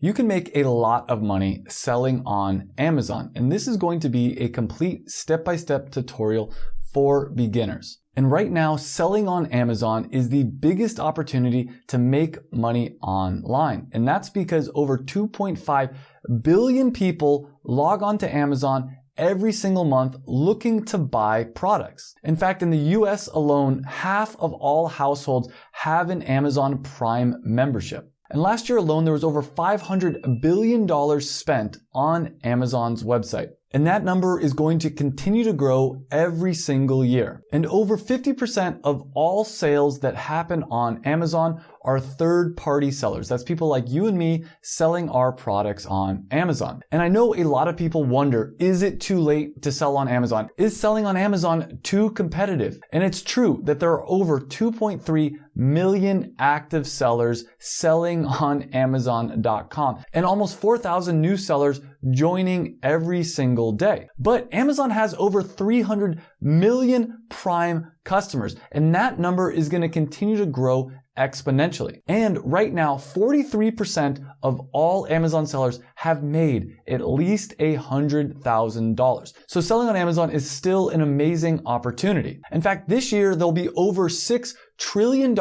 You can make a lot of money selling on Amazon, and this is going to be a complete step-by-step tutorial for beginners. And right now, selling on Amazon is the biggest opportunity to make money online. And that's because over 2.5 billion people log on to Amazon every single month looking to buy products. In fact, in the US alone, half of all households have an Amazon Prime membership. And last year alone, there was over $500 billion spent on Amazon's website. And that number is going to continue to grow every single year. And over 50% of all sales that happen on Amazon are third-party sellers. That's people like you and me selling our products on Amazon. And I know a lot of people wonder, is it too late to sell on Amazon? Is selling on Amazon too competitive? And it's true that there are over 2.3 million active sellers selling on Amazon.com and almost 4,000 new sellers joining every single day. But Amazon has over 300 million Prime customers, and that number is going to continue to grow exponentially. And right now, 43% of all Amazon sellers have made at least $100,000. So selling on Amazon is still an amazing opportunity. In fact, this year, there'll be over $6 trillion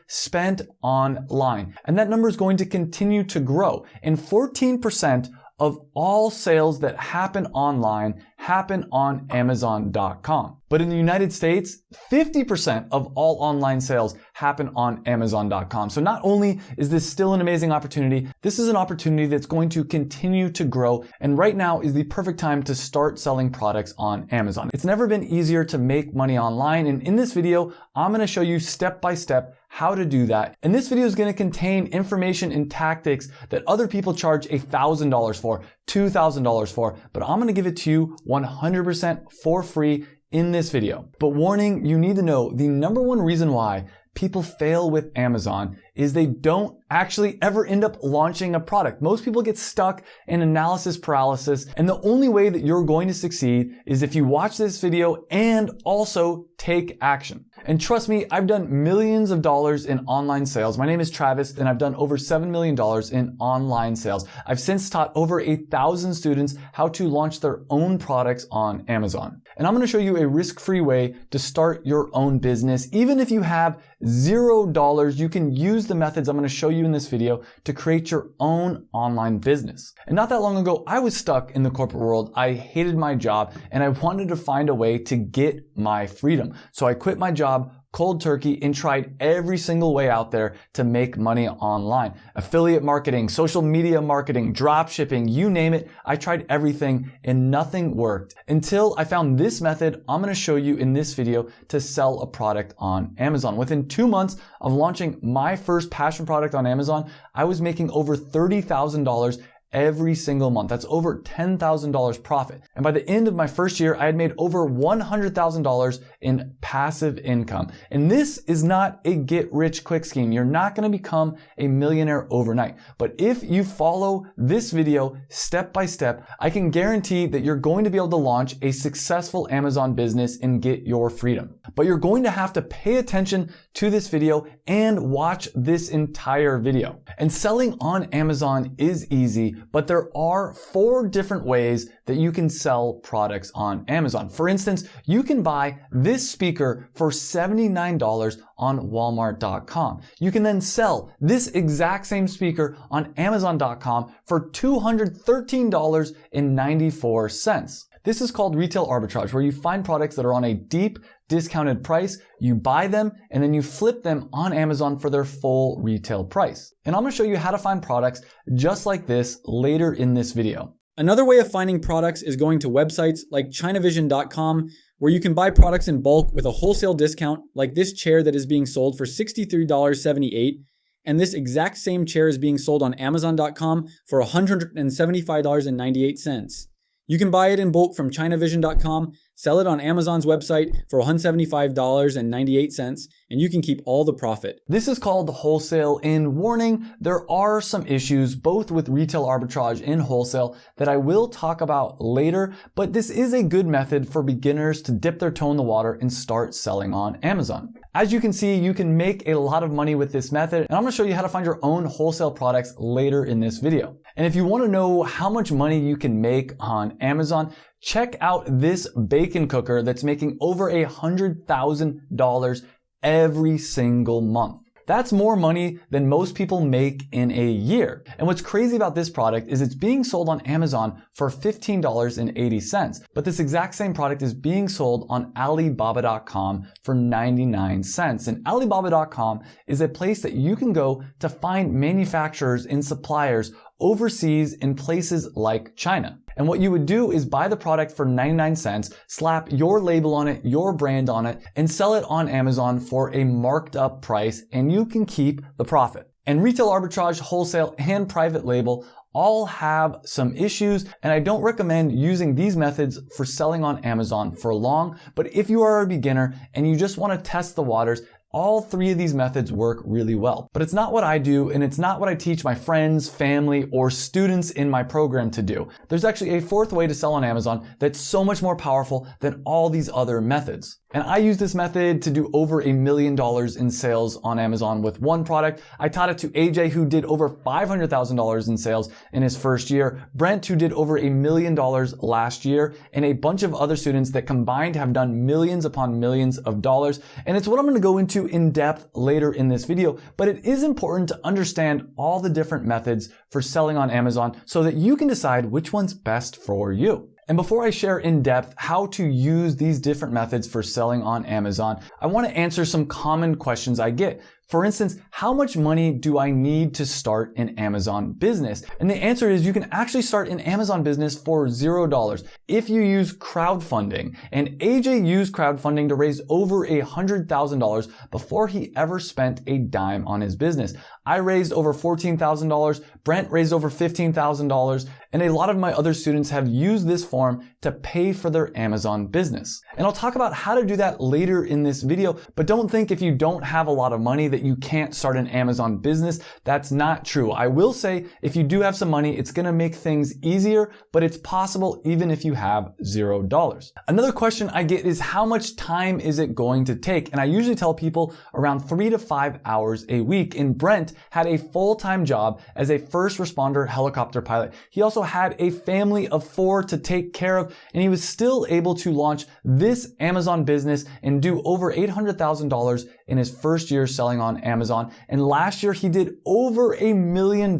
spent online. And that number is going to continue to grow. And 14% of all sales that happen online happen on Amazon.com. But in the United States, 50% of all online sales happen on Amazon.com. So not only is this still an amazing opportunity, this is an opportunity that's going to continue to grow. And right now is the perfect time to start selling products on Amazon. It's never been easier to make money online. And in this video, I'm going to show you step by step how to do that. And this video is going to contain information and tactics that other people charge $1,000 for, $2,000 for, but I'm going to give it to you 100% for free in this video. But warning, you need to know the number one reason why people fail with Amazon is they don't actually ever end up launching a product. Most people get stuck in analysis paralysis, and the only way that you're going to succeed is if you watch this video and also take action. And trust me, I've done millions of dollars in online sales. My name is Travis, and I've done over $7 million in online sales. I've since taught over 1,000 students how to launch their own products on Amazon. And I'm going to show you a risk-free way to start your own business. Even if you have $0, you can use the methods I'm going to show you in this video to create your own online business. And not that long ago, I was stuck in the corporate world. I hated my job and I wanted to find a way to get my freedom. So I quit my job cold turkey and tried every single way out there to make money online. Affiliate marketing, social media marketing, drop shipping, you name it. I tried everything and nothing worked until I found this method I'm going to show you in this video to sell a product on Amazon. Within 2 months of launching my first passion product on Amazon, I was making over $30,000 every single month. That's over $10,000 profit. And by the end of my first year, I had made over $100,000 in passive income. And this is not a get rich quick scheme. You're not going to become a millionaire overnight. But if you follow this video step by step, I can guarantee that you're going to be able to launch a successful Amazon business and get your freedom. But you're going to have to pay attention to this video and watch this entire video. And selling on Amazon is easy, but there are 4 different ways that you can sell products on Amazon. For instance, you can buy this speaker for $79 on Walmart.com. You can then sell this exact same speaker on Amazon.com for $213.94. This is called retail arbitrage, where you find products that are on a deep discounted price, you buy them, and then you flip them on Amazon for their full retail price. And I'm going to show you how to find products just like this later in this video. Another way of finding products is going to websites like chinavision.com, where you can buy products in bulk with a wholesale discount, like this chair that is being sold for $63.78, and this exact same chair is being sold on Amazon.com for $175.98. You can buy it in bulk from chinavision.com, sell it on Amazon's website for $175.98, and you can keep all the profit. This is called wholesale, and warning, there are some issues both with retail arbitrage and wholesale that I will talk about later, but this is a good method for beginners to dip their toe in the water and start selling on Amazon. As you can see, you can make a lot of money with this method, and I'm going to show you how to find your own wholesale products later in this video. And if you want to know how much money you can make on Amazon, check out this bacon cooker that's making over $100,000 every single month. That's more money than most people make in a year. And what's crazy about this product is it's being sold on Amazon for $15.80. But this exact same product is being sold on Alibaba.com for 99 cents. And Alibaba.com is a place that you can go to find manufacturers and suppliers overseas in places like China. And what you would do is buy the product for 99 cents, slap your label on it, your brand on it, and sell it on Amazon for a marked up price, and you can keep the profit. And retail arbitrage, wholesale, and private label all have some issues, and I don't recommend using these methods for selling on Amazon for long. But if you are a beginner and you just want to test the waters, all three of these methods work really well. But it's not what I do, and it's not what I teach my friends, family, or students in my program to do. There's actually a fourth way to sell on Amazon that's so much more powerful than all these other methods. And I use this method to do over $1 million in sales on Amazon with one product. I taught it to AJ, who did over $500,000 in sales in his first year, Brent, who did over $1 million last year, and a bunch of other students that combined have done millions upon millions of dollars. And it's what I'm going to go into in depth later in this video, but it is important to understand all the different methods for selling on Amazon so that you can decide which one's best for you. And before I share in depth how to use these different methods for selling on Amazon, I want to answer some common questions I get. For instance, how much money do I need to start an Amazon business? And the answer is you can actually start an Amazon business for $0 if you use crowdfunding. And AJ used crowdfunding to raise over $100,000 before he ever spent a dime on his business. I raised over $14,000, Brent raised over $15,000, and a lot of my other students have used this form to pay for their Amazon business. And I'll talk about how to do that later in this video, but don't think if you don't have a lot of money that you can't start an Amazon business. That's not true. I will say if you do have some money, it's going to make things easier, but it's possible even if you have $0. Another question I get is how much time is it going to take? And I usually tell people around 3 to 5 hours a week. And Brent had a full-time job as a first responder helicopter pilot. He also had a family of 4 to take care of, and he was still able to launch this Amazon business and do over $800,000 in his first year selling on Amazon. And last year he did over $1 million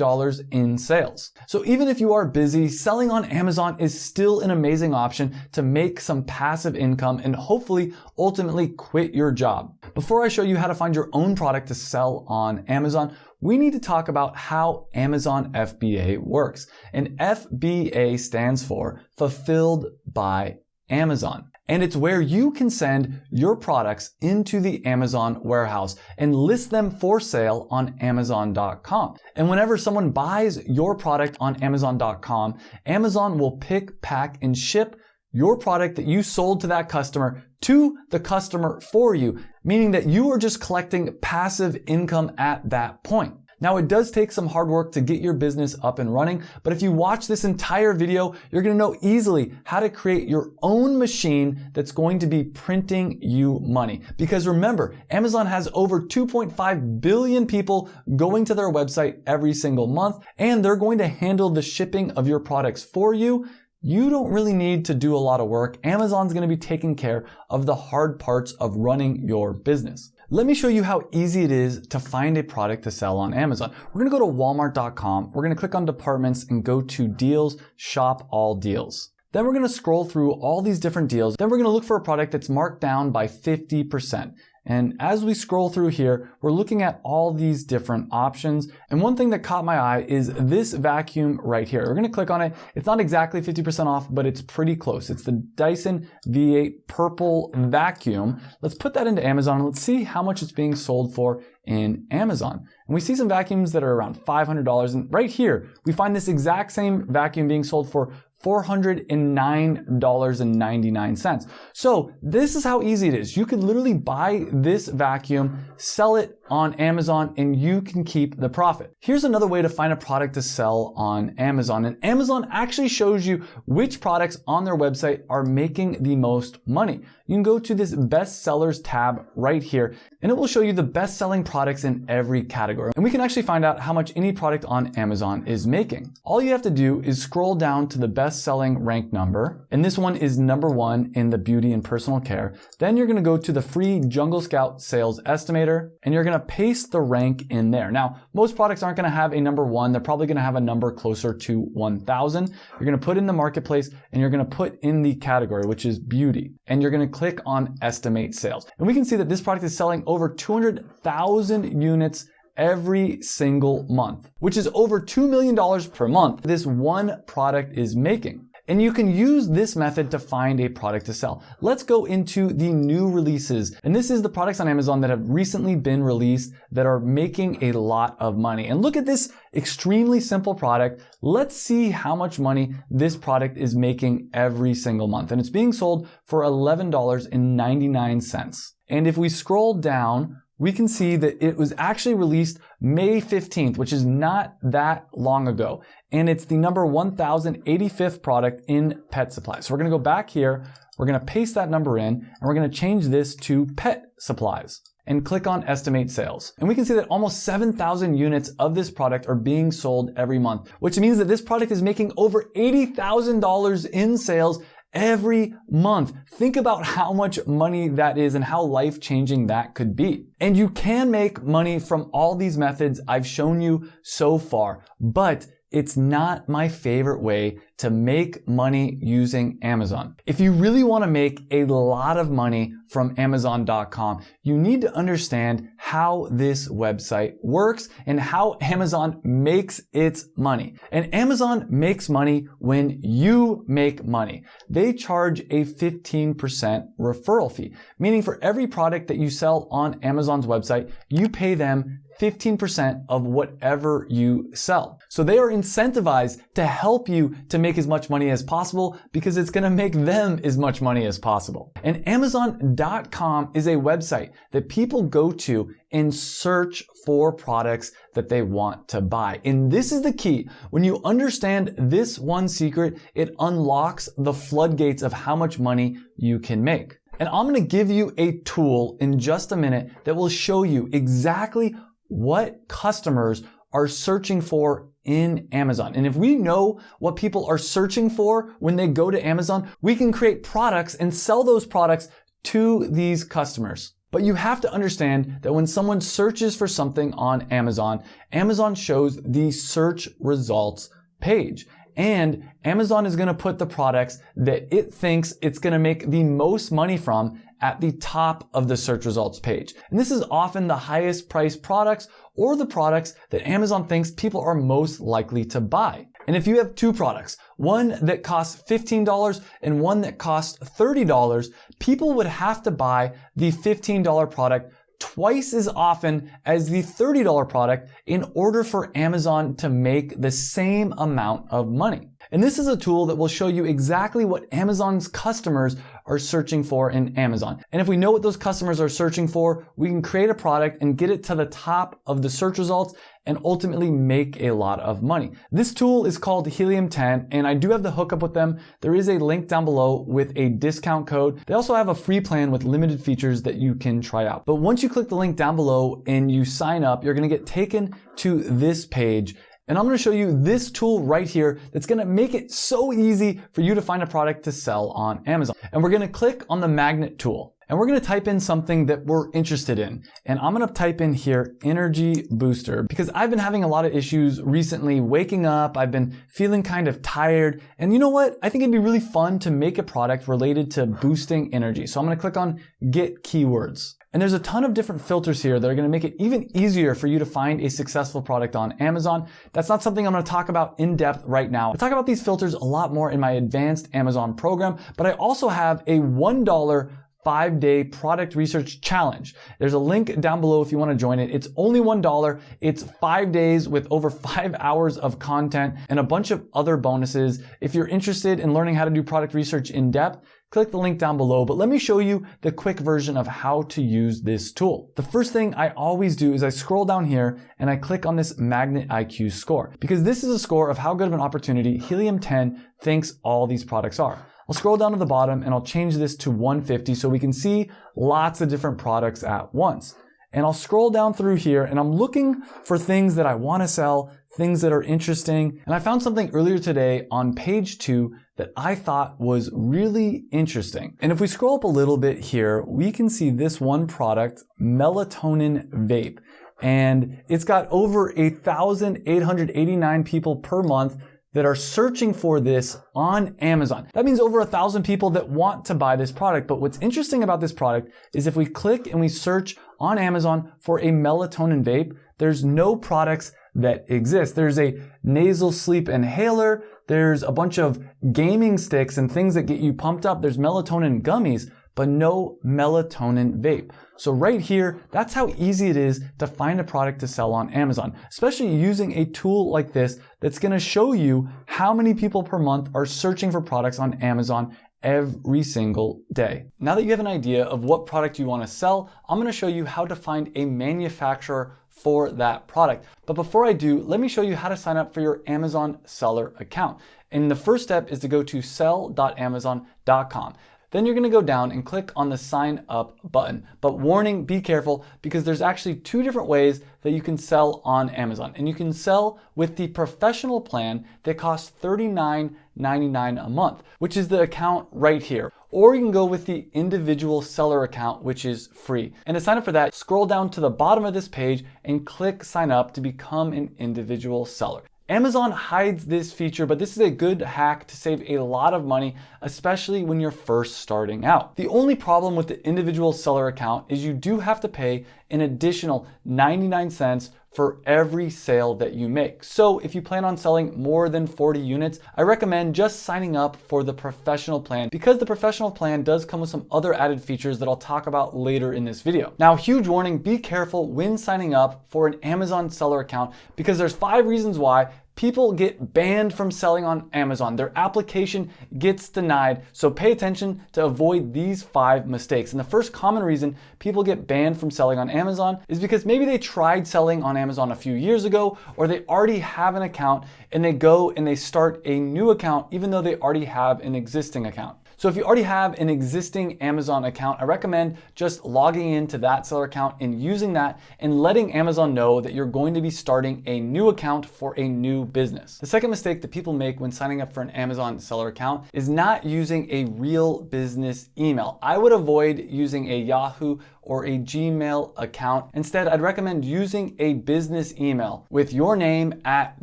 in sales. So even if you are busy, selling on Amazon is still an amazing option to make some passive income and hopefully ultimately quit your job. Before I show you how to find your own product to sell on Amazon, we need to talk about how Amazon FBA works. And FBA stands for Fulfilled by Amazon. And it's where you can send your products into the Amazon warehouse and list them for sale on Amazon.com. And whenever someone buys your product on Amazon.com, Amazon will pick, pack, and ship your product that you sold to that customer to the customer for you, meaning that you are just collecting passive income at that point. Now, it does take some hard work to get your business up and running, but if you watch this entire video, you're going to know easily how to create your own machine that's going to be printing you money. Because remember, Amazon has over 2.5 billion people going to their website every single month, and they're going to handle the shipping of your products for you. You don't really need to do a lot of work. Amazon's going to be taking care of the hard parts of running your business. Let me show you how easy it is to find a product to sell on Amazon. We're going to go to Walmart.com. We're going to click on departments and go to deals, shop all deals. Then we're going to scroll through all these different deals. Then we're going to look for a product that's marked down by 50%. And as we scroll through here, we're looking at all these different options. And one thing that caught my eye is this vacuum right here. We're going to click on it. It's not exactly 50% off, but it's pretty close. It's the Dyson V8 purple vacuum. Let's put that into Amazon and let's see how much it's being sold for in Amazon. And we see some vacuums that are around $500. And right here, we find this exact same vacuum being sold for $409.99. So this is how easy it is. You could literally buy this vacuum, sell it on Amazon and you can keep the profit. Here's another way to find a product to sell on Amazon. And Amazon actually shows you which products on their website are making the most money. You can go to this best sellers tab right here and it will show you the best selling products in every category. And we can actually find out how much any product on Amazon is making. All you have to do is scroll down to the best selling rank number. And this one is number 1 in the beauty and personal care. Then you're going to go to the free Jungle Scout sales estimator and you're going to paste the rank in there. Now, most products aren't going to have a number 1. They're probably going to have a number closer to 1,000. You're going to put in the marketplace and you're going to put in the category, which is beauty. And you're going to click on estimate sales. And we can see that this product is selling over 200,000 units every single month, which is over $2 million per month this one product is making. And you can use this method to find a product to sell. Let's go into the new releases. And this is the products on Amazon that have recently been released that are making a lot of money. And look at this extremely simple product. Let's see how much money this product is making every single month. And it's being sold for $11.99. And if we scroll down, we can see that it was actually released May 15th, which is not that long ago. And it's the number 1085th product in pet supplies. So we're going to go back here. We're going to paste that number in and we're going to change this to pet supplies and click on estimate sales. And we can see that almost 7,000 units of this product are being sold every month, which means that this product is making over $80,000 in sales every month. Think about how much money that is and how life-changing that could be. And you can make money from all these methods I've shown you so far, but it's not my favorite way to make money using Amazon. If you really want to make a lot of money from Amazon.com, you need to understand how this website works and how Amazon makes its money. And Amazon makes money when you make money. They charge a 15% referral fee, meaning for every product that you sell on Amazon's website, you pay them 15% of whatever you sell. So they are incentivized to help you to make as much money as possible because it's going to make them as much money as possible. And Amazon.com is a website that people go to and search for products that they want to buy. And this is the key. When you understand this one secret, it unlocks the floodgates of how much money you can make. And I'm going to give you a tool in just a minute that will show you exactly what customers are searching for in Amazon. And if we know what people are searching for when they go to Amazon, we can create products and sell those products to these customers. But you have to understand that when someone searches for something on Amazon, Amazon shows the search results page. And Amazon is going to put the products that it thinks it's going to make the most money from at the top of the search results page. And this is often the highest priced products or the products that Amazon thinks people are most likely to buy. And if you have two products, one that costs $15 and one that costs $30, people would have to buy the $15 product twice as often as the $30 product in order for Amazon to make the same amount of money. And this is a tool that will show you exactly what Amazon's customers are searching for in Amazon. And if we know what those customers are searching for, we can create a product and get it to the top of the search results and ultimately make a lot of money. This tool is called Helium 10, and I do have the hookup with them. There is a link down below with a discount code. They also have a free plan with limited features that you can try out. But once you click the link down below and you sign up, you're going to get taken to this page. And I'm going to show you this tool right here that's going to make it so easy for you to find a product to sell on Amazon. And we're going to click on the magnet tool. And we're going to type in something that we're interested in. And I'm going to type in here energy booster because I've been having a lot of issues recently waking up. I've been feeling kind of tired. And you know what? I think it'd be really fun to make a product related to boosting energy. So I'm going to click on get keywords. And there's a ton of different filters here that are going to make it even easier for you to find a successful product on Amazon. That's not something I'm going to talk about in depth right now. I talk about these filters a lot more in my advanced Amazon program, but I also have a $1 5-day product research challenge. There's a link down below if you want to join it. It's only $1. It's 5 days with over 5 hours of content and a bunch of other bonuses. If you're interested in learning how to do product research in depth, click the link down below, but let me show you the quick version of how to use this tool. The first thing I always do is I scroll down here and I click on this Magnet IQ score, because this is a score of how good of an opportunity Helium 10 thinks all these products are. I'll scroll down to the bottom and I'll change this to 150 so we can see lots of different products at once. And I'll scroll down through here and I'm looking for things that I want to sell, things that are interesting. And I found something earlier today on page 2 that I thought was really interesting. And if we scroll up a little bit here, we can see this one product, melatonin vape. And it's got over 1,889 people per month that are searching for this on Amazon. That means over 1,000 people that want to buy this product. But what's interesting about this product is if we click and we search on Amazon for a melatonin vape, there's no products that exist. There's a nasal sleep inhaler. There's a bunch of gaming sticks and things that get you pumped up. There's melatonin gummies, but no melatonin vape. So right here, that's how easy it is to find a product to sell on Amazon, especially using a tool like this that's going to show you how many people per month are searching for products on Amazon every single day. Now that you have an idea of what product you want to sell, I'm going to show you how to find a manufacturer for that product. But before I do, let me show you how to sign up for your Amazon seller account. And the first step is to go to sell.amazon.com. Then you're going to go down and click on the sign up button. But warning, be careful, because there's actually 2 different ways that you can sell on Amazon. And you can sell with the professional plan that costs $39.99 a month, which is the account right here. Or you can go with the individual seller account, which is free. And to sign up for that, scroll down to the bottom of this page and click sign up to become an individual seller. Amazon hides this feature, but this is a good hack to save a lot of money, especially when you're first starting out. The only problem with the individual seller account is you do have to pay an additional 99 cents for every sale that you make. So if you plan on selling more than 40 units, I recommend just signing up for the professional plan, because the professional plan does come with some other added features that I'll talk about later in this video. Now, huge warning, be careful when signing up for an Amazon seller account, because there's 5 reasons why people get banned from selling on Amazon. Their application gets denied. So pay attention to avoid these 5 mistakes. And the first common reason people get banned from selling on Amazon is because maybe they tried selling on Amazon a few years ago, or they already have an account and they go and they start a new account even though they already have an existing account. So if you already have an existing Amazon account, I recommend just logging into that seller account and using that and letting Amazon know that you're going to be starting a new account for a new business. The second mistake that people make when signing up for an Amazon seller account is not using a real business email. I would avoid using a Yahoo or a Gmail account. Instead, I'd recommend using a business email with your name at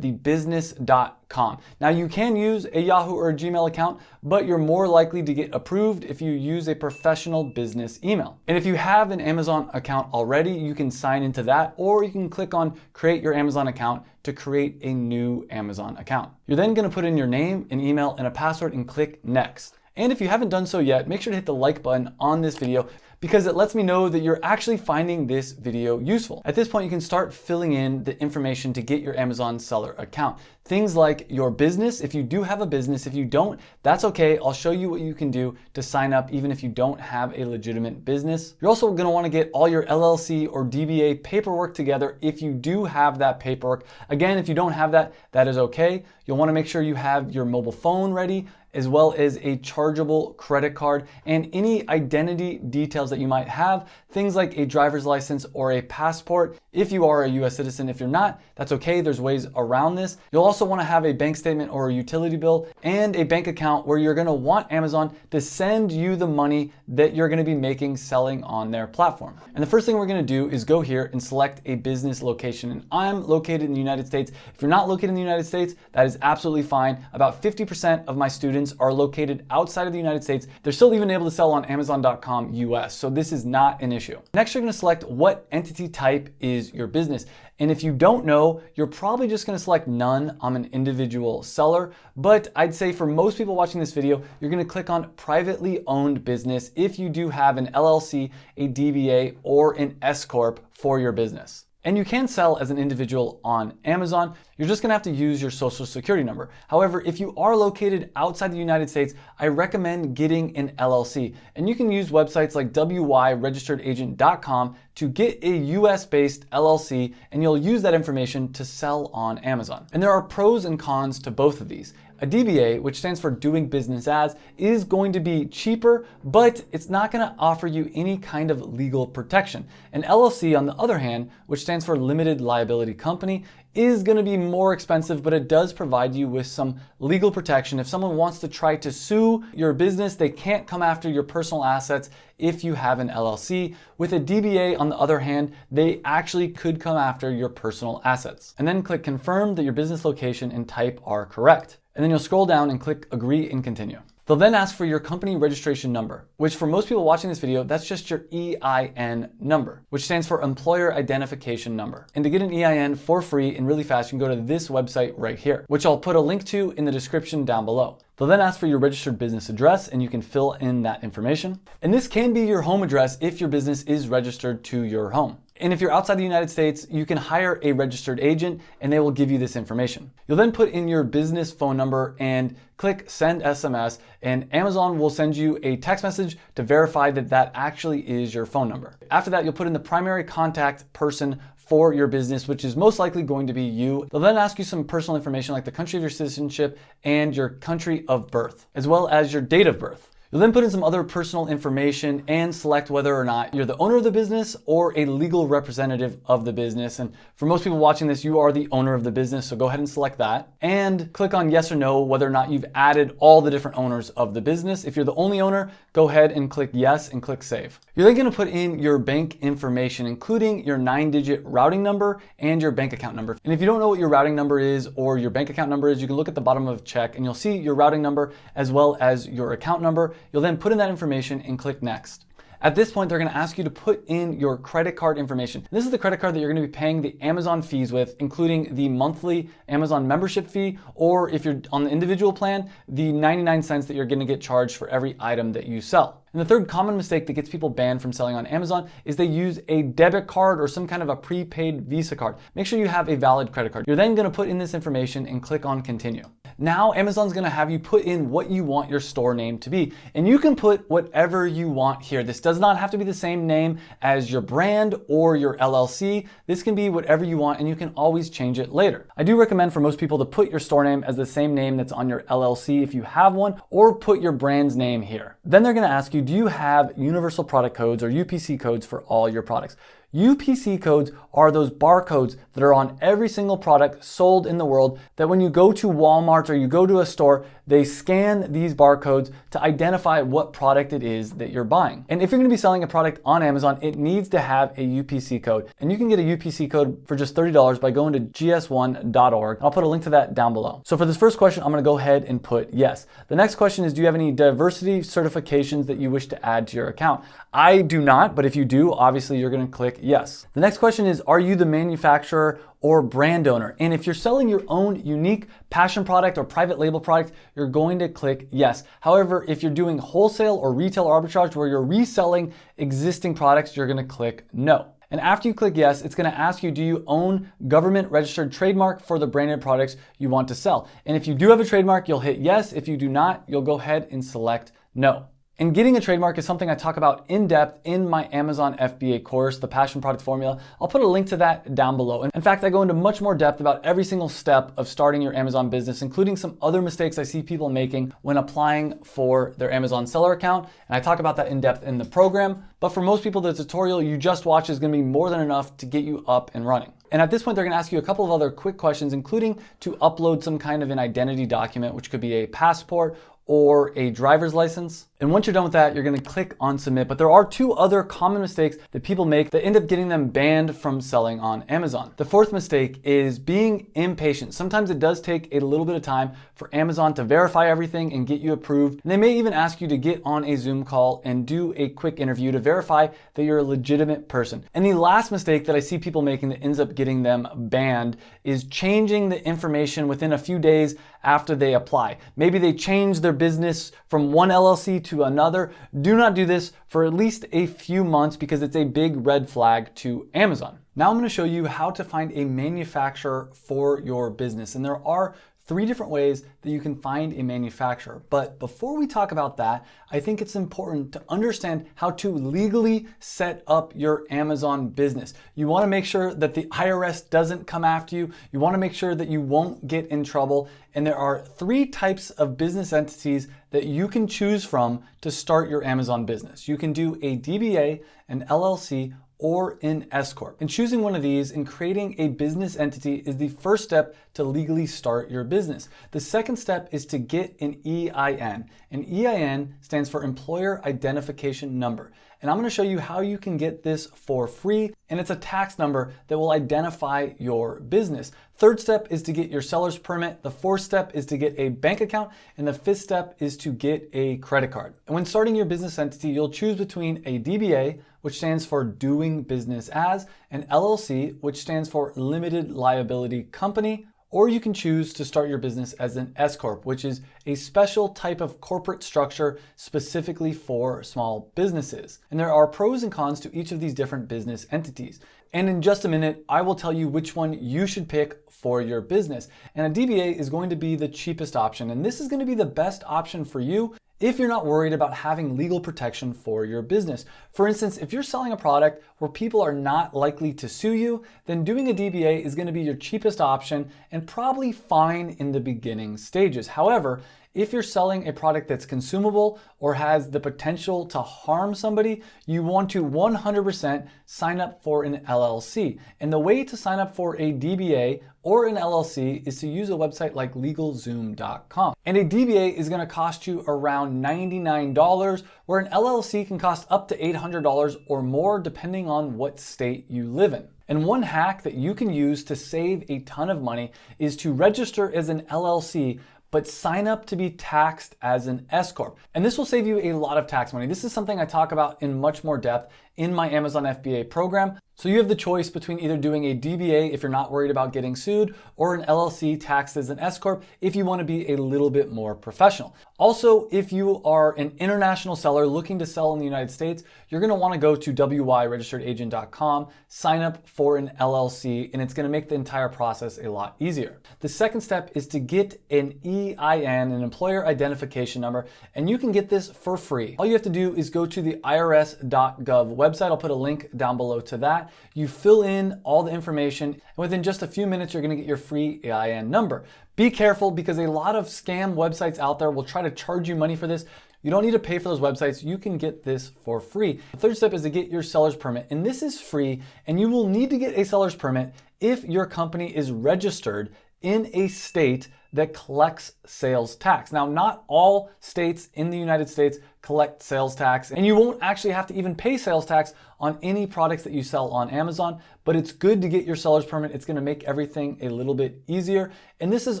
thebusiness.com. Now, you can use a Yahoo or a Gmail account, but you're more likely to get approved if you use a professional business email. And if you have an Amazon account already, you can sign into that, or you can click on Create Your Amazon Account to create a new Amazon account. You're then going to put in your name, an email, and a password and click Next. And if you haven't done so yet, make sure to hit the like button on this video, because it lets me know that you're actually finding this video useful. At this point, you can start filling in the information to get your Amazon seller account. Things like your business, if you do have a business. If you don't, that's okay. I'll show you what you can do to sign up even if you don't have a legitimate business. You're also gonna wanna get all your LLC or DBA paperwork together if you do have that paperwork. Again, if you don't have that, that is okay. You'll wanna make sure you have your mobile phone ready, as well as a chargeable credit card and any identity details that you might have, things like a driver's license or a passport. If you are a US citizen, if you're not, that's okay. There's ways around this. You'll also want to have a bank statement or a utility bill and a bank account where you're going to want Amazon to send you the money that you're going to be making selling on their platform. And the first thing we're going to do is go here and select a business location. And I'm located in the United States. If you're not located in the United States, that is absolutely fine. About 50% of my students agents are located outside of the United States, they're still even able to sell on Amazon.com US. So this is not an issue. Next, you're going to select what entity type is your business. And if you don't know, you're probably just going to select none. I'm an individual seller, but I'd say for most people watching this video, you're going to click on privately owned business if you do have an LLC, a DBA, or an S Corp for your business. And you can sell as an individual on Amazon. You're just gonna have to use your social security number. However, if you are located outside the United States, I recommend getting an LLC. And you can use websites like wyregisteredagent.com to get a US-based LLC, and you'll use that information to sell on Amazon. And there are pros and cons to both of these. A DBA, which stands for doing business as, is going to be cheaper, but it's not going to offer you any kind of legal protection. An LLC, on the other hand, which stands for limited liability company, is going to be more expensive, but it does provide you with some legal protection. If someone wants to try to sue your business, they can't come after your personal assets if you have an LLC. With a DBA, on the other hand, they actually could come after your personal assets. And then click confirm that your business location and type are correct. And then you'll scroll down and click agree and continue. They'll then ask for your company registration number, which for most people watching this video, that's just your EIN number, which stands for Employer Identification Number. And to get an EIN for free and really fast, you can go to this website right here, which I'll put a link to in the description down below. They'll then ask for your registered business address, and you can fill in that information. And this can be your home address if your business is registered to your home. And if you're outside the United States, you can hire a registered agent and they will give you this information. You'll then put in your business phone number and click send SMS, and Amazon will send you a text message to verify that that actually is your phone number. After that, you'll put in the primary contact person for your business, which is most likely going to be you. They'll then ask you some personal information like the country of your citizenship and your country of birth, as well as your date of birth. You'll then put in some other personal information and select whether or not you're the owner of the business or a legal representative of the business. And for most people watching this, you are the owner of the business, so go ahead and select that. And click on yes or no whether or not you've added all the different owners of the business. If you're the only owner, go ahead and click yes and click save. You're then gonna put in your bank information, including your 9-digit routing number and your bank account number. And if you don't know what your routing number is or your bank account number is, you can look at the bottom of a check and you'll see your routing number as well as your account number. You'll then put in that information and click next. At this point, they're going to ask you to put in your credit card information. This is the credit card that you're going to be paying the Amazon fees with, including the monthly Amazon membership fee, or if you're on the individual plan, the 99 cents that you're going to get charged for every item that you sell. And the third common mistake that gets people banned from selling on Amazon is they use a debit card or some kind of a prepaid Visa card. Make sure you have a valid credit card. You're then going to put in this information and click on continue. Now Amazon's going to have you put in what you want your store name to be. And you can put whatever you want here. This does not have to be the same name as your brand or your LLC. This can be whatever you want and you can always change it later. I do recommend for most people to put your store name as the same name that's on your LLC if you have one, or put your brand's name here. Then they're going to ask you, do you have universal product codes or UPC codes for all your products? UPC codes are those barcodes that are on every single product sold in the world that when you go to Walmart or you go to a store, they scan these barcodes to identify what product it is that you're buying. And if you're going to be selling a product on Amazon, it needs to have a UPC code. And you can get a UPC code for just $30 by going to gs1.org. I'll put a link to that down below. So for this first question, I'm going to go ahead and put yes. The next question is, do you have any diversity certifications that you wish to add to your account? I do not, but if you do, obviously you're going to click yes. The next question is, are you the manufacturer or brand owner? And if you're selling your own unique passion product or private label product, you're going to click yes. However, if you're doing wholesale or retail arbitrage where you're reselling existing products, you're going to click no. And after you click yes, it's going to ask you, do you own government registered trademark for the branded products you want to sell? And if you do have a trademark, you'll hit yes. If you do not, you'll go ahead and select no. And getting a trademark is something I talk about in depth in my Amazon FBA course, the Passion Product Formula. I'll put a link to that down below. In fact, I go into much more depth about every single step of starting your Amazon business, including some other mistakes I see people making when applying for their Amazon seller account. And I talk about that in depth in the program. But for most people, the tutorial you just watched is going to be more than enough to get you up and running. And at this point, they're going to ask you a couple of other quick questions, including to upload some kind of an identity document, which could be a passport or a driver's license. And once you're done with that, you're gonna click on submit. But there are two other common mistakes that people make that end up getting them banned from selling on Amazon. The fourth mistake is being impatient. Sometimes it does take a little bit of time for Amazon to verify everything and get you approved. And they may even ask you to get on a Zoom call and do a quick interview to verify that you're a legitimate person. And the last mistake that I see people making that ends up getting them banned is changing the information within a few days after they apply. Maybe they change their business from one LLC to another. Do not do this for at least a few months because it's a big red flag to Amazon. Now I'm going to show you how to find a manufacturer for your business. And there are 3 different ways that you can find a manufacturer. But before we talk about that, I think it's important to understand how to legally set up your Amazon business. You want to make sure that the IRS doesn't come after you. You want to make sure that you won't get in trouble. And there are 3 types of business entities that you can choose from to start your Amazon business. You can do a DBA, an LLC, or an S Corp. And choosing one of these and creating a business entity is the first step to legally start your business. The second step is to get an EIN. An EIN stands for Employer Identification Number. And I'm going to show you how you can get this for free. And it's a tax number that will identify your business. Third step is to get your seller's permit. The fourth step is to get a bank account. And the fifth step is to get a credit card. And when starting your business entity, you'll choose between a DBA, which stands for Doing Business As, an LLC, which stands for Limited Liability Company, or you can choose to start your business as an S Corp, which is a special type of corporate structure specifically for small businesses. And there are pros and cons to each of these different business entities. And in just a minute, I will tell you which one you should pick for your business. And a DBA is going to be the cheapest option. And this is going to be the best option for you if you're not worried about having legal protection for your business. For instance, if you're selling a product where people are not likely to sue you, then doing a DBA is going to be your cheapest option and probably fine in the beginning stages. However, if you're selling a product that's consumable or has the potential to harm somebody, you want to 100% sign up for an LLC. And the way to sign up for a DBA or an LLC is to use a website like LegalZoom.com. And a DBA is going to cost you around $99, where an LLC can cost up to $800 or more depending on what state you live in. And one hack that you can use to save a ton of money is to register as an LLC but sign up to be taxed as an S Corp. And this will save you a lot of tax money. This is something I talk about in much more depth in my Amazon FBA program. So you have the choice between either doing a DBA if you're not worried about getting sued, or an LLC taxed as an S Corp if you want to be a little bit more professional. Also, if you are an international seller looking to sell in the United States, you're going to want to go to wyregisteredagent.com, sign up for an LLC, and it's going to make the entire process a lot easier. The second step is to get an EIN, an Employer Identification Number, and you can get this for free. All you have to do is go to the irs.gov website. I'll put a link down below to that. You fill in all the information, and within just a few minutes, you're going to get your free EIN number. Be careful because a lot of scam websites out there will try to charge you money for this. You don't need to pay for those websites. You can get this for free. The third step is to get your seller's permit, and this is free, and you will need to get a seller's permit if your company is registered in a state that collects sales tax. Now, not all states in the United States collect sales tax, and you won't actually have to even pay sales tax on any products that you sell on Amazon, but it's good to get your seller's permit. It's going to make everything a little bit easier. And this is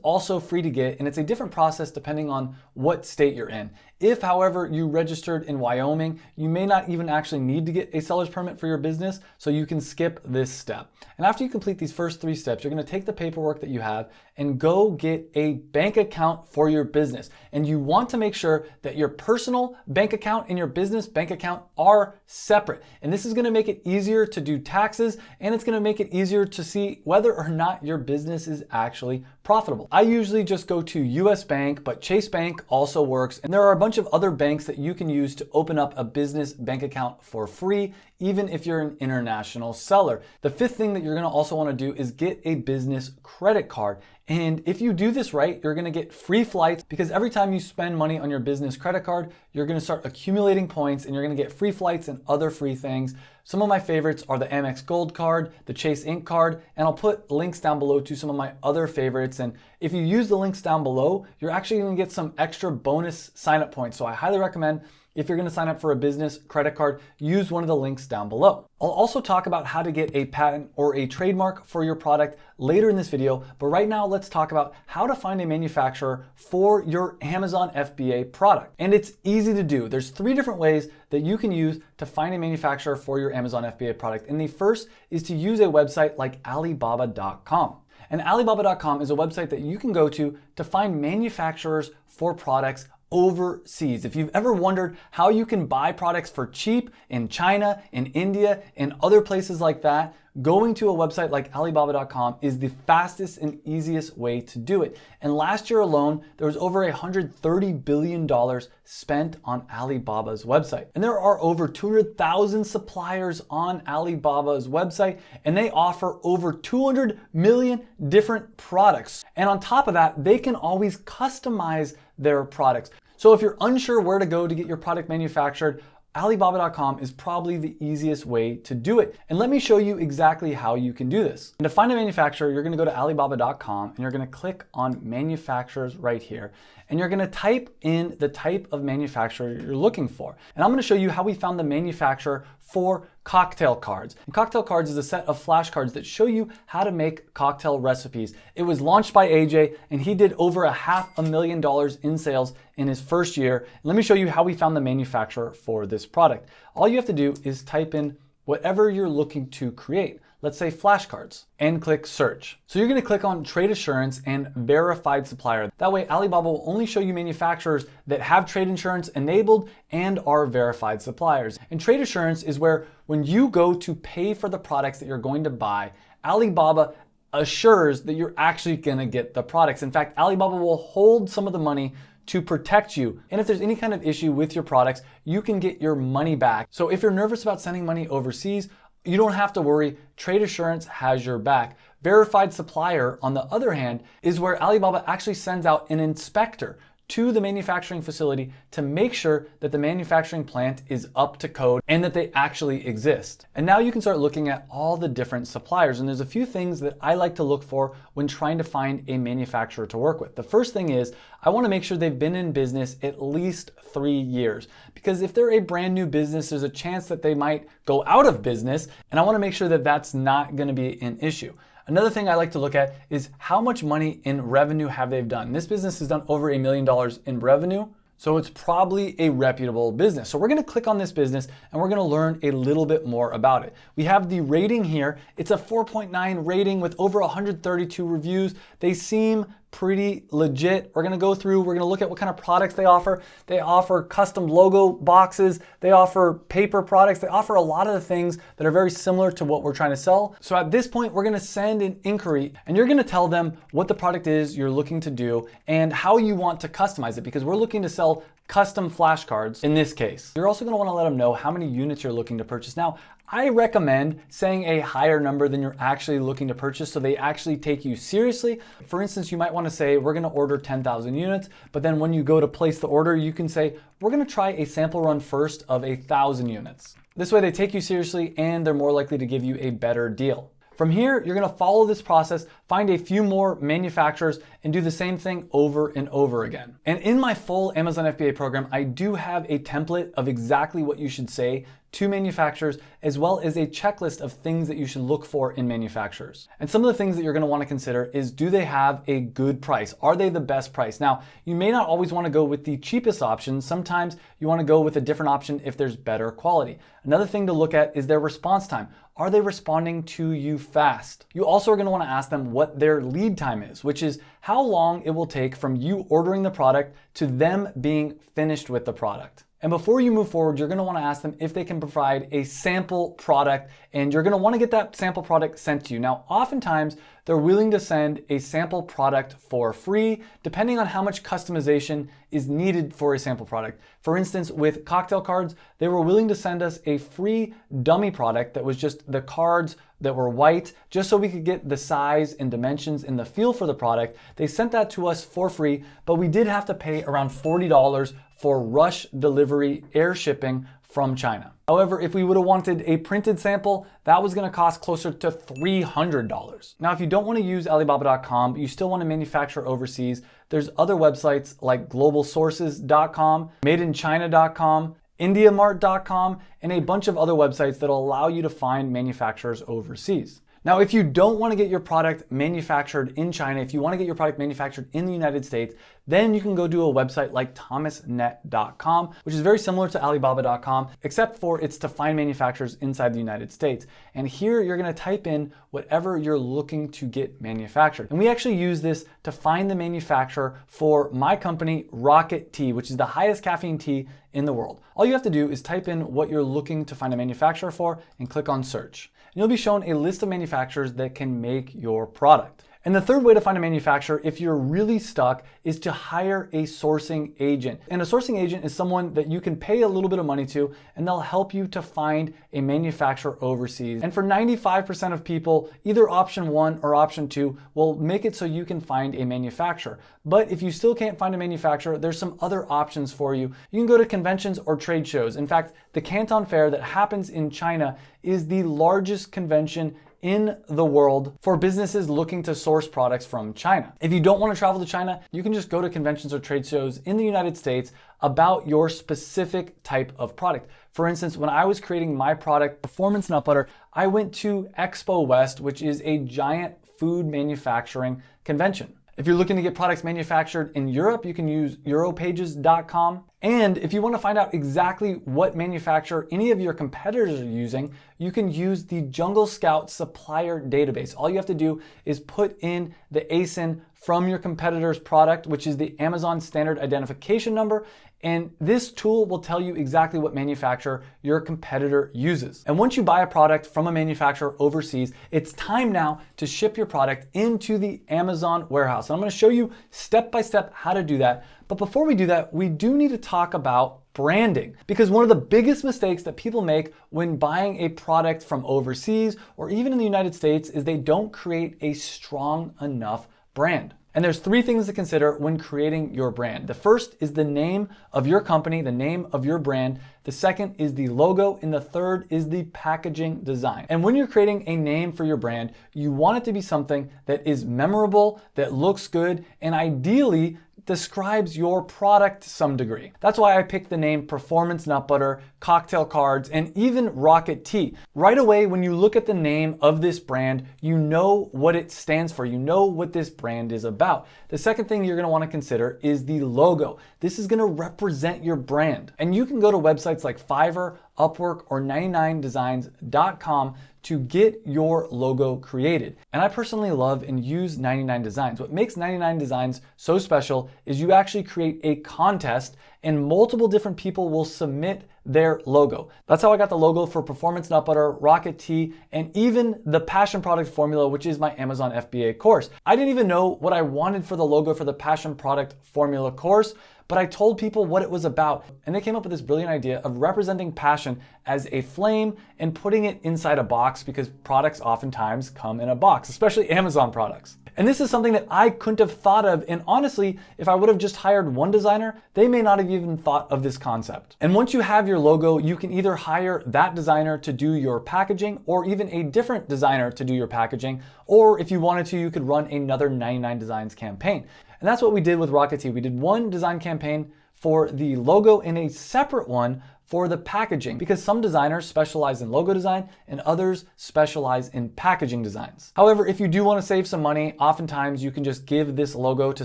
also free to get, and it's a different process depending on what state you're in. If, however, you registered in Wyoming, you may not even actually need to get a seller's permit for your business, so you can skip this step. And after you complete these first 3 steps, you're going to take the paperwork that you have and go get a bank account for your business. And you want to make sure that your personal bank account and your business bank account are separate. And this is going to make it easier to do taxes, and it's going to make it easier to see whether or not your business is actually profitable. I usually just go to US Bank, but Chase Bank also works. And there are a bunch of other banks that you can use to open up a business bank account for free, even if you're an international seller. The fifth thing that you're going to also want to do is get a business credit card. And if you do this right, you're gonna get free flights, because every time you spend money on your business credit card, you're gonna start accumulating points and you're gonna get free flights and other free things. Some of my favorites are the Amex Gold card, the Chase Ink card, and I'll put links down below to some of my other favorites. And if you use the links down below, you're actually gonna get some extra bonus sign-up points. So I highly recommend, if you're gonna sign up for a business credit card, use one of the links down below. I'll also talk about how to get a patent or a trademark for your product later in this video, but right now let's talk about how to find a manufacturer for your Amazon FBA product. And it's easy to do. There's 3 different ways that you can use to find a manufacturer for your Amazon FBA product. And the first is to use a website like Alibaba.com. And Alibaba.com is a website that you can go to find manufacturers for products overseas. If you've ever wondered how you can buy products for cheap in China, in India, and other places like that, going to a website like Alibaba.com is the fastest and easiest way to do it. And last year alone, there was over $130 billion spent on Alibaba's website. And there are over 200,000 suppliers on Alibaba's website, and they offer over 200 million different products. And on top of that, they can always customize their products. So if you're unsure where to go to get your product manufactured, Alibaba.com is probably the easiest way to do it. And let me show you exactly how you can do this. And to find a manufacturer, you're gonna go to Alibaba.com and you're gonna click on manufacturers right here. And you're gonna type in the type of manufacturer you're looking for. And I'm gonna show you how we found the manufacturer for cocktail cards. And cocktail cards is a set of flashcards that show you how to make cocktail recipes. It was launched by AJ and he did over $500,000 in sales in his first year. And let me show you how we found the manufacturer for this product. All you have to do is type in whatever you're looking to create. Let's say flashcards, and click search. So you're gonna click on trade assurance and verified supplier. That way Alibaba will only show you manufacturers that have trade insurance enabled and are verified suppliers. And trade assurance is where when you go to pay for the products that you're going to buy, Alibaba assures that you're actually gonna get the products. In fact, Alibaba will hold some of the money to protect you. And if there's any kind of issue with your products, you can get your money back. So if you're nervous about sending money overseas, you don't have to worry. Trade assurance has your back. Verified supplier, on the other hand, is where Alibaba actually sends out an inspector to the manufacturing facility to make sure that the manufacturing plant is up to code and that they actually exist. And now you can start looking at all the different suppliers. And there's a few things that I like to look for when trying to find a manufacturer to work with. The first thing is I want to make sure they've been in business at least 3 years, because if they're a brand new business, there's a chance that they might go out of business. And I want to make sure that that's not going to be an issue. Another thing I like to look at is how much money in revenue have they done. This business has done over $1 million in revenue, so it's probably a reputable business. So we're gonna click on this business and we're gonna learn a little bit more about it. We have the rating here. It's a 4.9 rating with over 132 reviews. They seem pretty legit. We're gonna go through, we're gonna look at what kind of products they offer. They offer custom logo boxes, they offer paper products, they offer a lot of the things that are very similar to what we're trying to sell. So at this point, we're gonna send an inquiry and you're gonna tell them what the product is you're looking to do and how you want to customize it, because we're looking to sell custom flashcards in this case. You're also gonna wanna let them know how many units you're looking to purchase. Now, I recommend saying a higher number than you're actually looking to purchase so they actually take you seriously. For instance, you might want to say, we're going to order 10,000 units, but then when you go to place the order, you can say, we're going to try a sample run first of 1,000 units. This way they take you seriously and they're more likely to give you a better deal. From here, you're gonna follow this process, find a few more manufacturers, and do the same thing over and over again. And in my full Amazon FBA program, I do have a template of exactly what you should say to manufacturers, as well as a checklist of things that you should look for in manufacturers. And some of the things that you're gonna wanna consider is, do they have a good price? Are they the best price? Now, you may not always wanna go with the cheapest option. Sometimes you wanna go with a different option if there's better quality. Another thing to look at is their response time. Are they responding to you fast? You also are gonna wanna ask them what their lead time is, which is how long it will take from you ordering the product to them being finished with the product. And before you move forward, you're gonna wanna ask them if they can provide a sample product, and you're gonna wanna get that sample product sent to you. Now, oftentimes, they're willing to send a sample product for free, depending on how much customization is needed for a sample product. For instance, with cocktail cards, they were willing to send us a free dummy product that was just the cards that were white, just so we could get the size and dimensions and the feel for the product. They sent that to us for free, but we did have to pay around $40 for rush delivery air shipping from China. However, if we would have wanted a printed sample, that was going to cost closer to $300. Now, if you don't want to use Alibaba.com, but you still want to manufacture overseas, there's other websites like globalsources.com, madeinchina.com, indiamart.com, and a bunch of other websites that will allow you to find manufacturers overseas. Now, if you don't want to get your product manufactured in China, if you want to get your product manufactured in the United States, then you can go to a website like thomasnet.com, which is very similar to Alibaba.com, except for it's to find manufacturers inside the United States. And here you're going to type in whatever you're looking to get manufactured. And we actually use this to find the manufacturer for my company, Rocket Tea, which is the highest caffeine tea in the world. All you have to do is type in what you're looking to find a manufacturer for and click on search. And you'll be shown a list of manufacturers that can make your product. And the third way to find a manufacturer, if you're really stuck, is to hire a sourcing agent. And a sourcing agent is someone that you can pay a little bit of money to, and they'll help you to find a manufacturer overseas. And for 95% of people, either option 1 or option 2 will make it so you can find a manufacturer. But if you still can't find a manufacturer, there's some other options for you. You can go to conventions or trade shows. In fact, the Canton Fair that happens in China is the largest convention in the world for businesses looking to source products from China. If you don't want to travel to China, you can just go to conventions or trade shows in the United States about your specific type of product. For instance, when I was creating my product, Performance Nut Butter, I went to Expo West, which is a giant food manufacturing convention. If you're looking to get products manufactured in Europe, you can use europages.com. And if you want to find out exactly what manufacturer any of your competitors are using, you can use the Jungle Scout supplier database. All you have to do is put in the ASIN from your competitor's product, which is the Amazon Standard Identification Number. And this tool will tell you exactly what manufacturer your competitor uses. And once you buy a product from a manufacturer overseas, it's time now to ship your product into the Amazon warehouse. And I'm going to show you step by step how to do that. But before we do that, we do need to talk about branding, because one of the biggest mistakes that people make when buying a product from overseas or even in the United States is they don't create a strong enough brand. And there's 3 things to consider when creating your brand. The first is the name of your company, the name of your brand. The second is the logo, and the third is the packaging design. And when you're creating a name for your brand, you want it to be something that is memorable, that looks good, and ideally describes your product to some degree. That's why I picked the name Performance Nut Butter, Cocktail Cards, and even Rocket Tea. Right away, when you look at the name of this brand, you know what it stands for. You know what this brand is about. The second thing you're gonna wanna consider is the logo. This is gonna represent your brand. And you can go to websites like Fiverr, Upwork, or 99designs.com to get your logo created. And I personally love and use 99 Designs. What makes 99 Designs so special is you actually create a contest and multiple different people will submit their logo. That's how I got the logo for Performance Nut Butter, Rocket Tea, and even the Passion Product Formula, which is my Amazon FBA course. I didn't even know what I wanted for the logo for the Passion Product Formula course, but I told people what it was about, and they came up with this brilliant idea of representing passion as a flame and putting it inside a box, because products oftentimes come in a box, especially Amazon products. And this is something that I couldn't have thought of, and honestly, if I would have just hired one designer, they may not have even thought of this concept. And once you have your logo, you can either hire that designer to do your packaging, or even a different designer to do your packaging, or if you wanted to, you could run another 99 Designs campaign. And that's what we did with Rocket Tea. We did one design campaign for the logo and a separate one for the packaging, because some designers specialize in logo design and others specialize in packaging designs. However, if you do want to save some money, oftentimes you can just give this logo to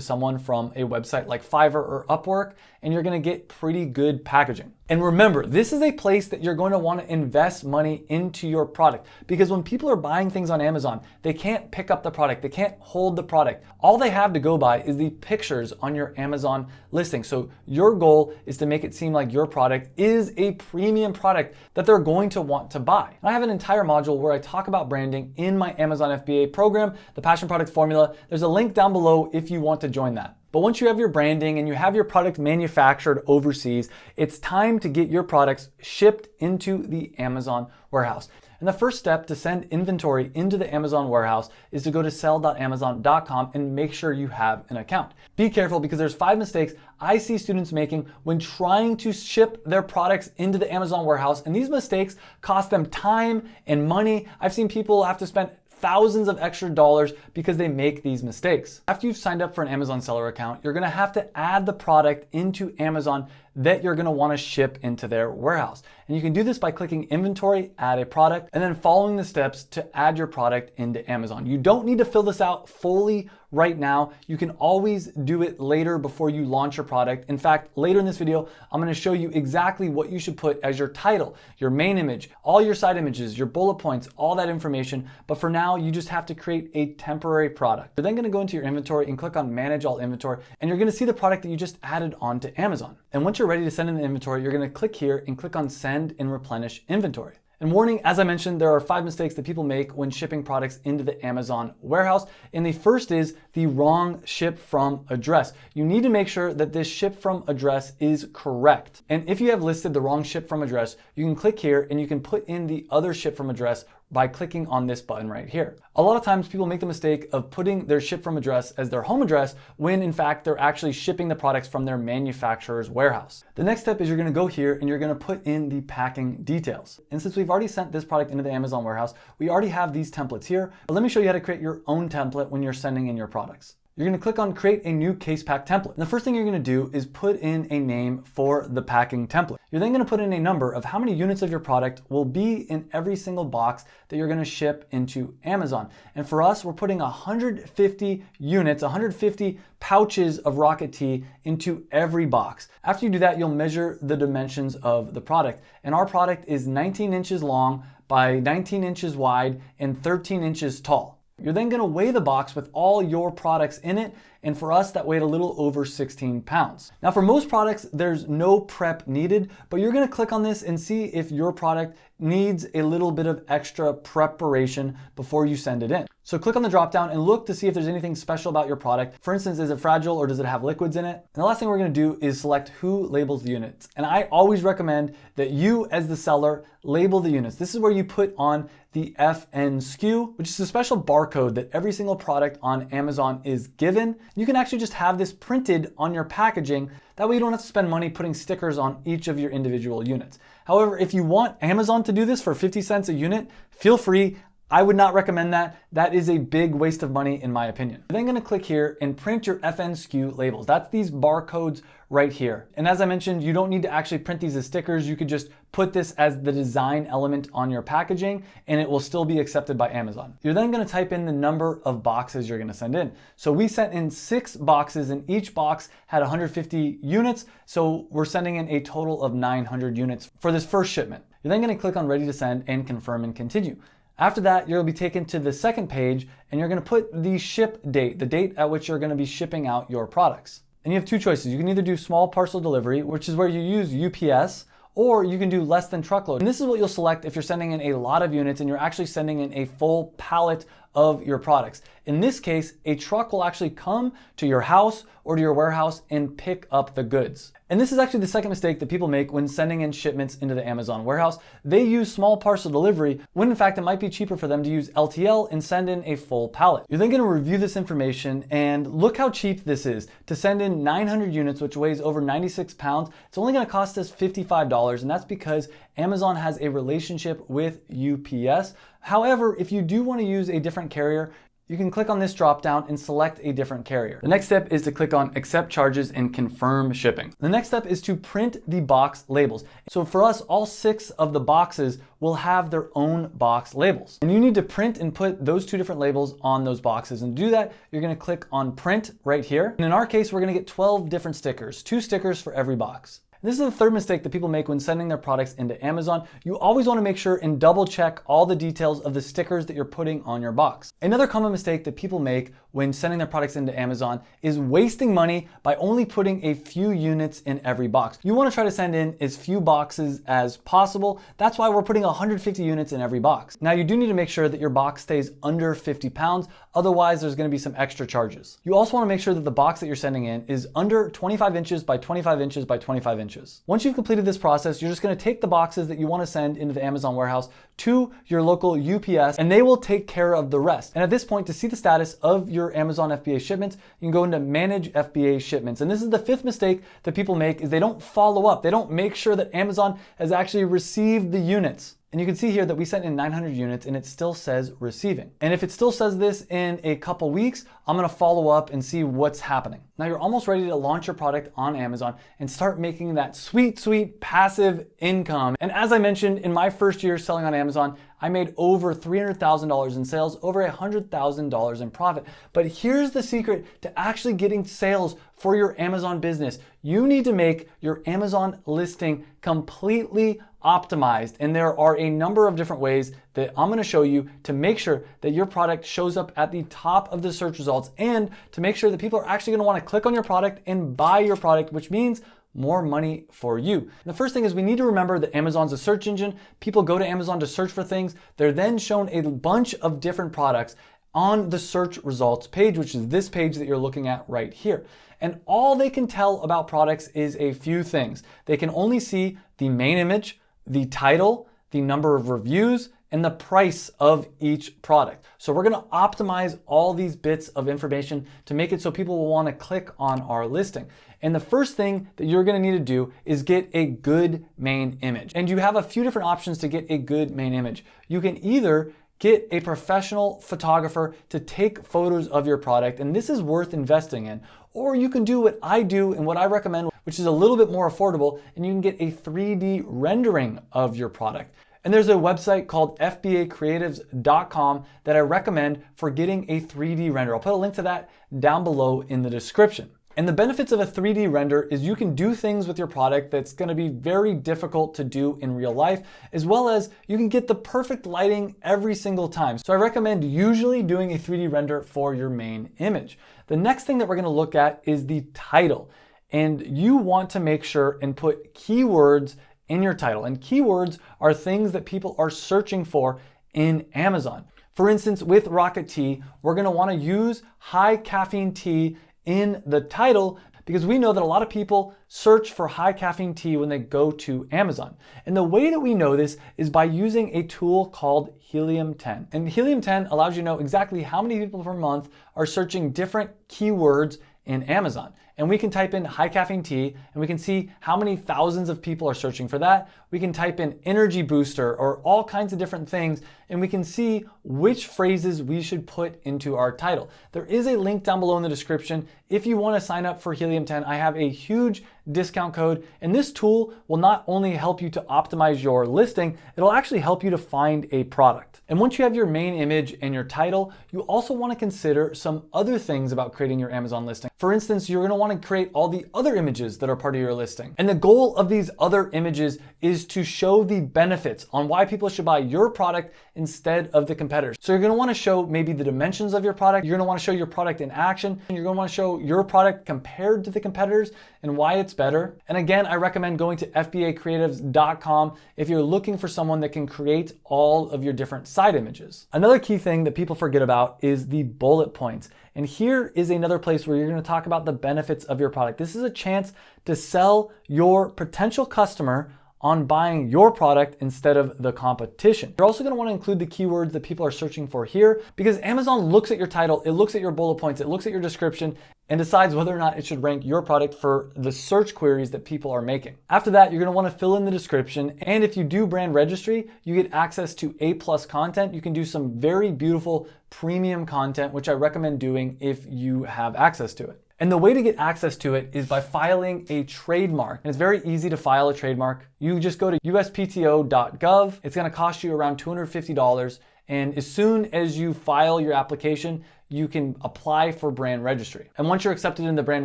someone from a website like Fiverr or Upwork, and you're going to get pretty good packaging. And remember, this is a place that you're going to want to invest money into your product, because when people are buying things on Amazon, they can't pick up the product, they can't hold the product. All they have to go by is the pictures on your Amazon listing. So your goal is to make it seem like your product is a premium product that they're going to want to buy. And I have an entire module where I talk about branding in my Amazon FBA program, the Passion Product Formula. There's a link down below if you want to join that. But once you have your branding and you have your product manufactured overseas, it's time to get your products shipped into the Amazon warehouse. And the first step to send inventory into the Amazon warehouse is to go to sell.amazon.com and make sure you have an account. Be careful because there's 5 mistakes I see students making when trying to ship their products into the Amazon warehouse, and these mistakes cost them time and money. I've seen people have to spend thousands of extra dollars because they make these mistakes. After you've signed up for an Amazon seller account, you're gonna have to add the product into Amazon that you're gonna wanna ship into their warehouse. And you can do this by clicking inventory, add a product, and then following the steps to add your product into Amazon. You don't need to fill this out fully right now. You can always do it later before you launch your product. In fact, later in this video, I'm gonna show you exactly what you should put as your title, your main image, all your side images, your bullet points, all that information. But for now, you just have to create a temporary product. You're then gonna go into your inventory and click on Manage All Inventory, and you're gonna see the product that you just added onto Amazon. And once you're ready to send in the inventory, you're gonna click here and click on Send and Replenish Inventory. And warning, as I mentioned, there are 5 mistakes that people make when shipping products into the Amazon warehouse. And the first is the wrong ship from address. You need to make sure that this ship from address is correct. And if you have listed the wrong ship from address, you can click here and you can put in the other ship from address by clicking on this button right here. A lot of times people make the mistake of putting their ship from address as their home address when in fact they're actually shipping the products from their manufacturer's warehouse. The next step is you're gonna go here and you're gonna put in the packing details. And since we've already sent this product into the Amazon warehouse, we already have these templates here. But let me show you how to create your own template when you're sending in your products. You're gonna click on Create a New Case Pack Template. And the first thing you're gonna do is put in a name for the packing template. You're then gonna put in a number of how many units of your product will be in every single box that you're gonna ship into Amazon. And for us, we're putting 150 units, 150 pouches of Rocket Tea into every box. After you do that, you'll measure the dimensions of the product. And our product is 19 inches long by 19 inches wide and 13 inches tall. You're then gonna weigh the box with all your products in it, and for us, that weighed a little over 16 pounds. Now for most products, there's no prep needed, but you're gonna click on this and see if your product needs a little bit of extra preparation before you send it in. So click on the drop down and look to see if there's anything special about your product. For instance, is it fragile or does it have liquids in it? And the last thing we're gonna do is select who labels the units. And I always recommend that you as the seller label the units. This is where you put on the FN SKU, which is a special barcode that every single product on Amazon is given. You can actually just have this printed on your packaging. That way you don't have to spend money putting stickers on each of your individual units. However, if you want Amazon to do this for 50 cents a unit, feel free. I would not recommend that. That is a big waste of money in my opinion. You're then gonna click here and print your FN SKU labels. That's these barcodes right here. And as I mentioned, you don't need to actually print these as stickers. You could just put this as the design element on your packaging and it will still be accepted by Amazon. You're then gonna type in the number of boxes you're gonna send in. So we sent in 6 boxes and each box had 150 units. So we're sending in a total of 900 units for this first shipment. You're then gonna click on Ready to Send and confirm and continue. After that, you'll be taken to the second page and you're gonna put the ship date, the date at which you're gonna be shipping out your products. And you have 2 choices. You can either do small parcel delivery, which is where you use UPS, or you can do less than truckload. And this is what you'll select if you're sending in a lot of units and you're actually sending in a full pallet of your products. In this case, a truck will actually come to your house or to your warehouse and pick up the goods. And this is actually the second mistake that people make when sending in shipments into the Amazon warehouse. They use small parcel delivery when in fact it might be cheaper for them to use LTL and send in a full pallet. You're then gonna review this information and look how cheap this is. To send in 900 units, which weighs over 96 pounds, it's only gonna cost us $55, and that's because Amazon has a relationship with UPS. However, if you do wanna use a different carrier, you can click on this drop down and select a different carrier. The next step is to click on Accept Charges and Confirm Shipping. The next step is to print the box labels. So for us, all 6 of the boxes will have their own box labels. And you need to print and put those 2 different labels on those boxes. And to do that, you're gonna click on Print right here. And in our case, we're gonna get 12 different stickers, 2 stickers for every box. This is the third mistake that people make when sending their products into Amazon. You always want to make sure and double check all the details of the stickers that you're putting on your box. Another common mistake that people make when sending their products into Amazon is wasting money by only putting a few units in every box. You want to try to send in as few boxes as possible. That's why we're putting 150 units in every box. Now you do need to make sure that your box stays under 50 pounds. Otherwise, there's going to be some extra charges. You also want to make sure that the box that you're sending in is under 25 inches by 25 inches by 25 inches. inches. Once you've completed this process, you're just going to take the boxes that you want to send into the Amazon warehouse to your local UPS, and they will take care of the rest. And at this point, to see the status of your Amazon FBA shipments, you can go into Manage FBA Shipments. And this is the fifth mistake that people make, is they don't follow up. They don't make sure that Amazon has actually received the units. And you can see here that we sent in 900 units and it still says receiving. And if it still says this in a couple weeks, I'm gonna follow up and see what's happening. Now you're almost ready to launch your product on Amazon and start making that sweet, sweet passive income. And as I mentioned, in my first year selling on Amazon, I made over $300,000 in sales, over $100,000 in profit. But here's the secret to actually getting sales for your Amazon business. You need to make your Amazon listing completely optimized. And there are a number of different ways that I'm gonna show you to make sure that your product shows up at the top of the search results, and to make sure that people are actually gonna wanna click on your product and buy your product, which means more money for you. And the first thing is, we need to remember that Amazon's a search engine. People go to Amazon to search for things. They're then shown a bunch of different products on the search results page, which is this page that you're looking at right here. And all they can tell about products is a few things. They can only see the main image, the title, the number of reviews, and the price of each product. So we're gonna optimize all these bits of information to make it so people will wanna click on our listing. And the first thing that you're gonna need to do is get a good main image. And you have a few different options to get a good main image. You can either get a professional photographer to take photos of your product, and this is worth investing in. Or you can do what I do and what I recommend, which is a little bit more affordable, and you can get a 3D rendering of your product. And there's a website called FBACreatives.com that I recommend for getting a 3D render. I'll put a link to that down below in the description. And the benefits of a 3D render is you can do things with your product that's gonna be very difficult to do in real life, as well as you can get the perfect lighting every single time. So I recommend usually doing a 3D render for your main image. The next thing that we're gonna look at is the title. And you want to make sure and put keywords in your title. And keywords are things that people are searching for in Amazon. For instance, with Rocket Tea, we're gonna wanna use high caffeine tea in the title, because we know that a lot of people search for high caffeine tea when they go to Amazon. And the way that we know this is by using a tool called Helium 10. And Helium 10 allows you to know exactly how many people per month are searching different keywords in Amazon. And we can type in high caffeine tea and we can see how many thousands of people are searching for that. We can type in energy booster or all kinds of different things, and we can see which phrases we should put into our title. There is a link down below in the description. If you want to sign up for Helium 10, I have a huge discount code, and this tool will not only help you to optimize your listing, it'll actually help you to find a product. And once you have your main image and your title, you also want to consider some other things about creating your Amazon listing. For instance, you're going to want to create all the other images that are part of your listing. And the goal of these other images is to show the benefits on why people should buy your product instead of the competitors. So you're going to want to show maybe the dimensions of your product. You're going to want to show your product in action. And you're going to want to show your product compared to the competitors and why it's better. And again, I recommend going to FBACreatives.com if you're looking for someone that can create all of your different side images. Another key thing that people forget about is the bullet points. And here is another place where you're going to talk about the benefits of your product. This is a chance to sell your potential customer on buying your product instead of the competition. You're also going to want to include the keywords that people are searching for here, because Amazon looks at your title, it looks at your bullet points, it looks at your description, and decides whether or not it should rank your product for the search queries that people are making. After that, you're going to want to fill in the description. And if you do brand registry, you get access to A+ content. You can do some very beautiful premium content, which I recommend doing if you have access to it. And the way to get access to it is by filing a trademark. And it's very easy to file a trademark. You just go to USPTO.gov. It's going to cost you around $250. And as soon as you file your application, you can apply for brand registry. And once you're accepted in the brand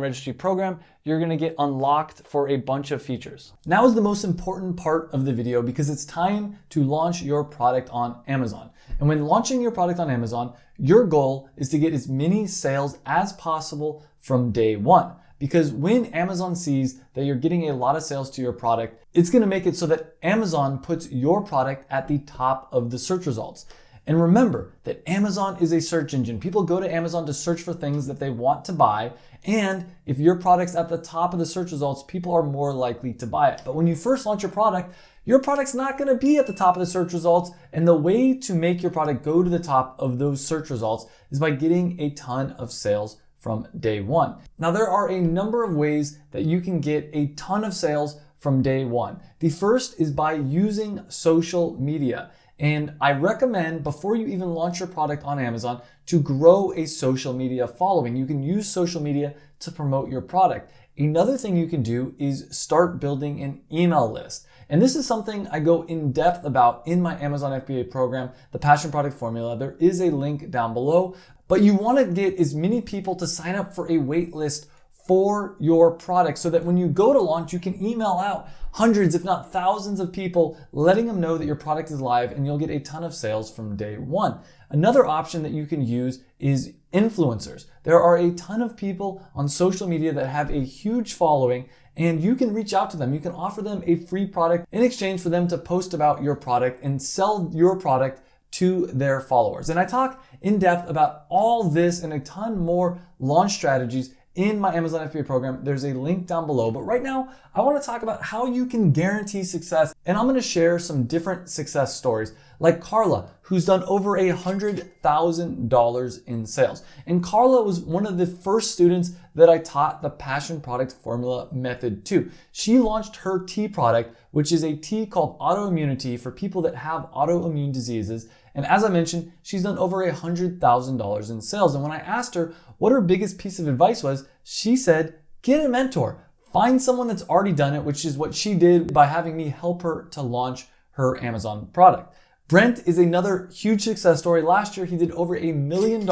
registry program, you're going to get unlocked for a bunch of features. Now is the most important part of the video, because it's time to launch your product on Amazon. And when launching your product on Amazon, your goal is to get as many sales as possible from day one. Because when Amazon sees that you're getting a lot of sales to your product, it's going to make it so that Amazon puts your product at the top of the search results. And remember that Amazon is a search engine. People go to Amazon to search for things that they want to buy. And if your product's at the top of the search results, people are more likely to buy it. But when you first launch your product's not going to be at the top of the search results. And the way to make your product go to the top of those search results is by getting a ton of sales from day one. Now, there are a number of ways that you can get a ton of sales from day one. The first is by using social media. And I recommend, before you even launch your product on Amazon, to grow a social media following. You can use social media to promote your product. Another thing you can do is start building an email list. And this is something I go in depth about in my Amazon FBA program, the Passion Product Formula. There is a link down below, but you want to get as many people to sign up for a wait list for your product so that when you go to launch, you can email out hundreds, if not thousands of people, letting them know that your product is live, and you'll get a ton of sales from day one. Another option that you can use is influencers. There are a ton of people on social media that have a huge following, and you can reach out to them. You can offer them a free product in exchange for them to post about your product and sell your product to their followers. And I talk in depth about all this and a ton more launch strategies in my Amazon FBA program. There's a link down below. But right now, I want to talk about how you can guarantee success. And I'm going to share some different success stories, like Carla, who's done over $100,000 in sales. And Carla was one of the first students that I taught the Passion Product Formula method to. She launched her tea product, which is a tea called autoimmunity for people that have autoimmune diseases. And as I mentioned, she's done over $100,000 in sales. And when I asked her what her biggest piece of advice was, she said, get a mentor. Find someone that's already done it, which is what she did by having me help her to launch her Amazon product. Brent is another huge success story. Last year, he did over $1 million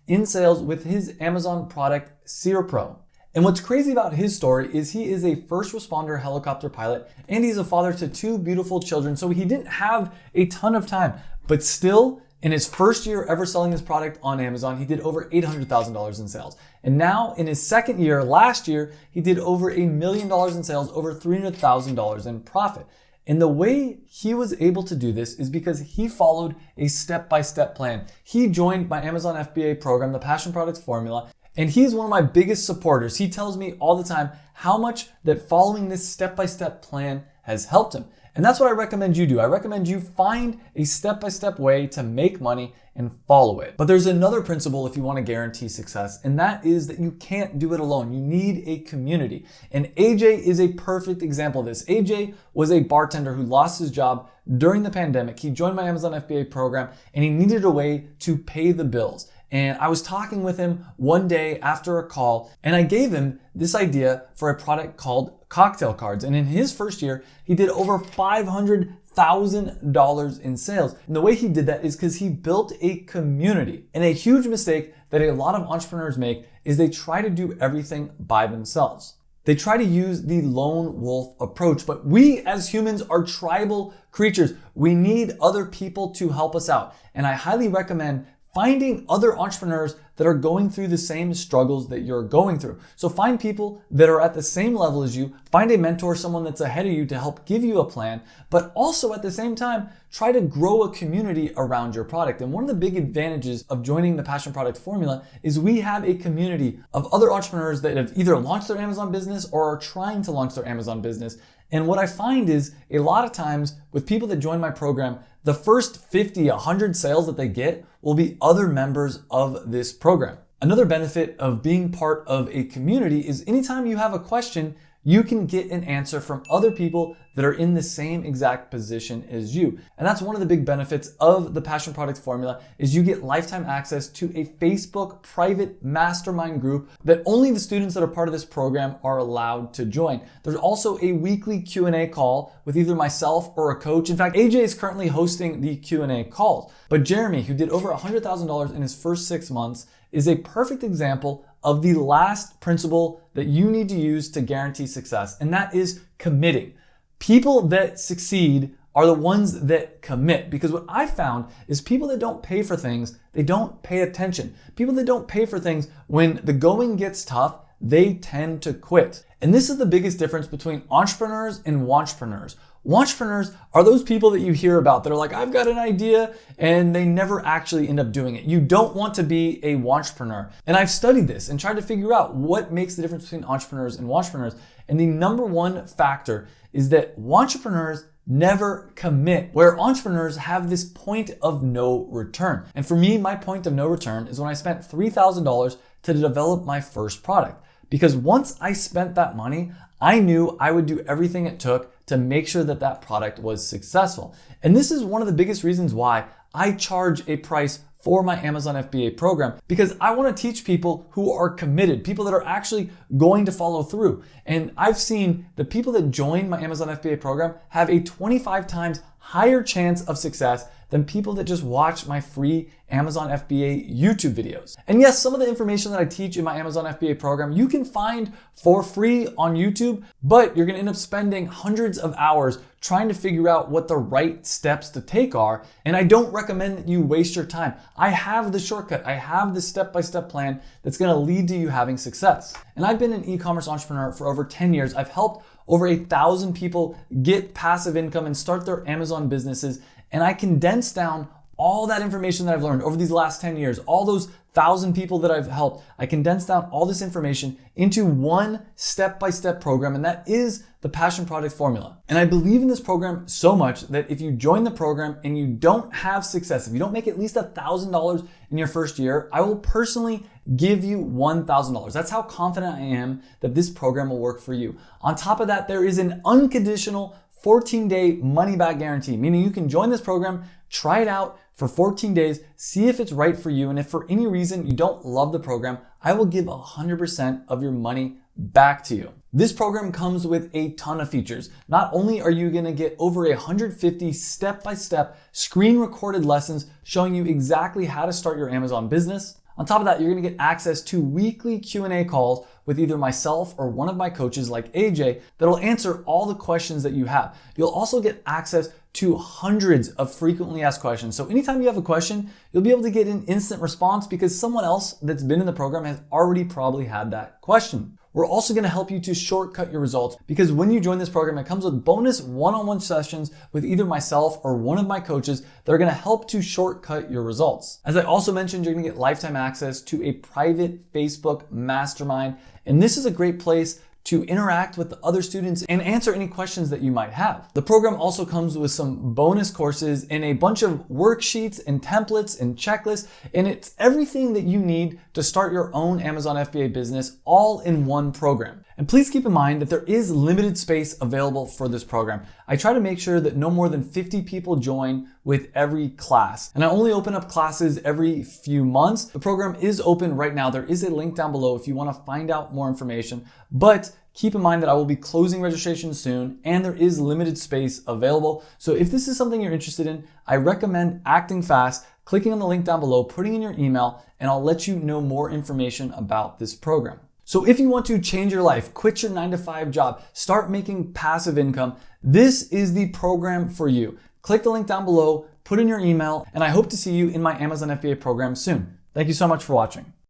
in sales with his Amazon product, Sear Pro. And what's crazy about his story is he is a first responder helicopter pilot, and he's a father to 2 beautiful children. So he didn't have a ton of time, but still, in his first year ever selling this product on Amazon, he did over $800,000 in sales. And now in his second year, last year, he did over $1 million in sales, over $300,000 in profit. And the way he was able to do this is because he followed a step-by-step plan. He joined my Amazon FBA program, the Passion Product Formula, and he's one of my biggest supporters. He tells me all the time how much that following this step-by-step plan has helped him. And that's what I recommend you do. I recommend you find a step-by-step way to make money and follow it. But there's another principle if you want to guarantee success, and that is that you can't do it alone. You need a community. And AJ is a perfect example of this. AJ was a bartender who lost his job during the pandemic. He joined my Amazon FBA program, and he needed a way to pay the bills. And I was talking with him one day after a call, and I gave him this idea for a product called cocktail cards. And in his first year, he did over $500,000 in sales. And the way he did that is because he built a community. And a huge mistake that a lot of entrepreneurs make is they try to do everything by themselves. They try to use the lone wolf approach, but we as humans are tribal creatures. We need other people to help us out. And I highly recommend finding other entrepreneurs that are going through the same struggles that you're going through. So find people that are at the same level as you, find a mentor, someone that's ahead of you to help give you a plan, but also at the same time, try to grow a community around your product. And one of the big advantages of joining the Passion Product Formula is we have a community of other entrepreneurs that have either launched their Amazon business or are trying to launch their Amazon business. And what I find is a lot of times with people that join my program, the first 50, 100 sales that they get will be other members of this program. Another benefit of being part of a community is anytime you have a question, you can get an answer from other people that are in the same exact position as you. And that's one of the big benefits of the Passion Product Formula is you get lifetime access to a Facebook private mastermind group that only the students that are part of this program are allowed to join. There's also a weekly Q&A call with either myself or a coach. In fact, AJ is currently hosting the Q&A calls. But Jeremy, who did over $100,000 in his first 6 months, is a perfect example of the last principle that you need to use to guarantee success, and that is committing. People that succeed are the ones that commit, because what I found is people that don't pay for things, they don't pay attention. People that don't pay for things, when the going gets tough, they tend to quit. And this is the biggest difference between entrepreneurs and wantrepreneurs. Wantrepreneurs are those people that you hear about that are like, I've got an idea, and they never actually end up doing it. You don't want to be a wantrepreneur. And I've studied this and tried to figure out what makes the difference between entrepreneurs and wantrepreneurs. And the number one factor is that wantrepreneurs never commit, where entrepreneurs have this point of no return. And for me, my point of no return is when I spent $3,000 to develop my first product. Because once I spent that money, I knew I would do everything it took to make sure that that product was successful. And this is one of the biggest reasons why I charge a price for my Amazon FBA program, because I want to teach people who are committed, people that are actually going to follow through. And I've seen the people that join my Amazon FBA program have a 25 times higher chance of success than people that just watch my free Amazon FBA YouTube videos. And yes, some of the information that I teach in my Amazon FBA program, you can find for free on YouTube, but you're gonna end up spending hundreds of hours trying to figure out what the right steps to take are. And I don't recommend that you waste your time. I have the shortcut. I have the step-by-step plan that's gonna lead to you having success. And I've been an e-commerce entrepreneur for over 10 years. I've helped over 1,000 people get passive income and start their Amazon businesses. And I condensed down all that information that I've learned over these last 10 years, all those 1,000 people that I've helped. I condensed down all this information into one step-by-step program, and that is the Passion Product Formula. And I believe in this program so much that if you join the program and you don't have success, if you don't make at least $1,000 in your first year, I will personally give you $1,000. That's how confident I am that this program will work for you. On top of that, there is an unconditional 14-day money-back guarantee, meaning you can join this program, try it out for 14 days, see if it's right for you, and if for any reason you don't love the program, I will give 100% of your money back to you. This program comes with a ton of features. Not only are you gonna get over 150 step-by-step screen-recorded lessons showing you exactly how to start your Amazon business, on top of that, you're gonna get access to weekly Q&A calls with either myself or one of my coaches like AJ that'll answer all the questions that you have. You'll also get access to hundreds of frequently asked questions. So anytime you have a question, you'll be able to get an instant response because someone else that's been in the program has already probably had that question. We're also gonna help you to shortcut your results because when you join this program, it comes with bonus one-on-one sessions with either myself or one of my coaches that are gonna help to shortcut your results. As I also mentioned, you're gonna get lifetime access to a private Facebook mastermind. And this is a great place to interact with the other students and answer any questions that you might have. The program also comes with some bonus courses and a bunch of worksheets and templates and checklists, and it's everything that you need to start your own Amazon FBA business all in one program. And please keep in mind that there is limited space available for this program. I try to make sure that no more than 50 people join with every class. And I only open up classes every few months. The program is open right now. There is a link down below if you want to find out more information. But keep in mind that I will be closing registration soon and there is limited space available. So if this is something you're interested in, I recommend acting fast, clicking on the link down below, putting in your email, and I'll let you know more information about this program. So if you want to change your life, quit your 9-to-5 job, start making passive income, this is the program for you. Click the link down below, put in your email, and I hope to see you in my Amazon FBA program soon. Thank you so much for watching.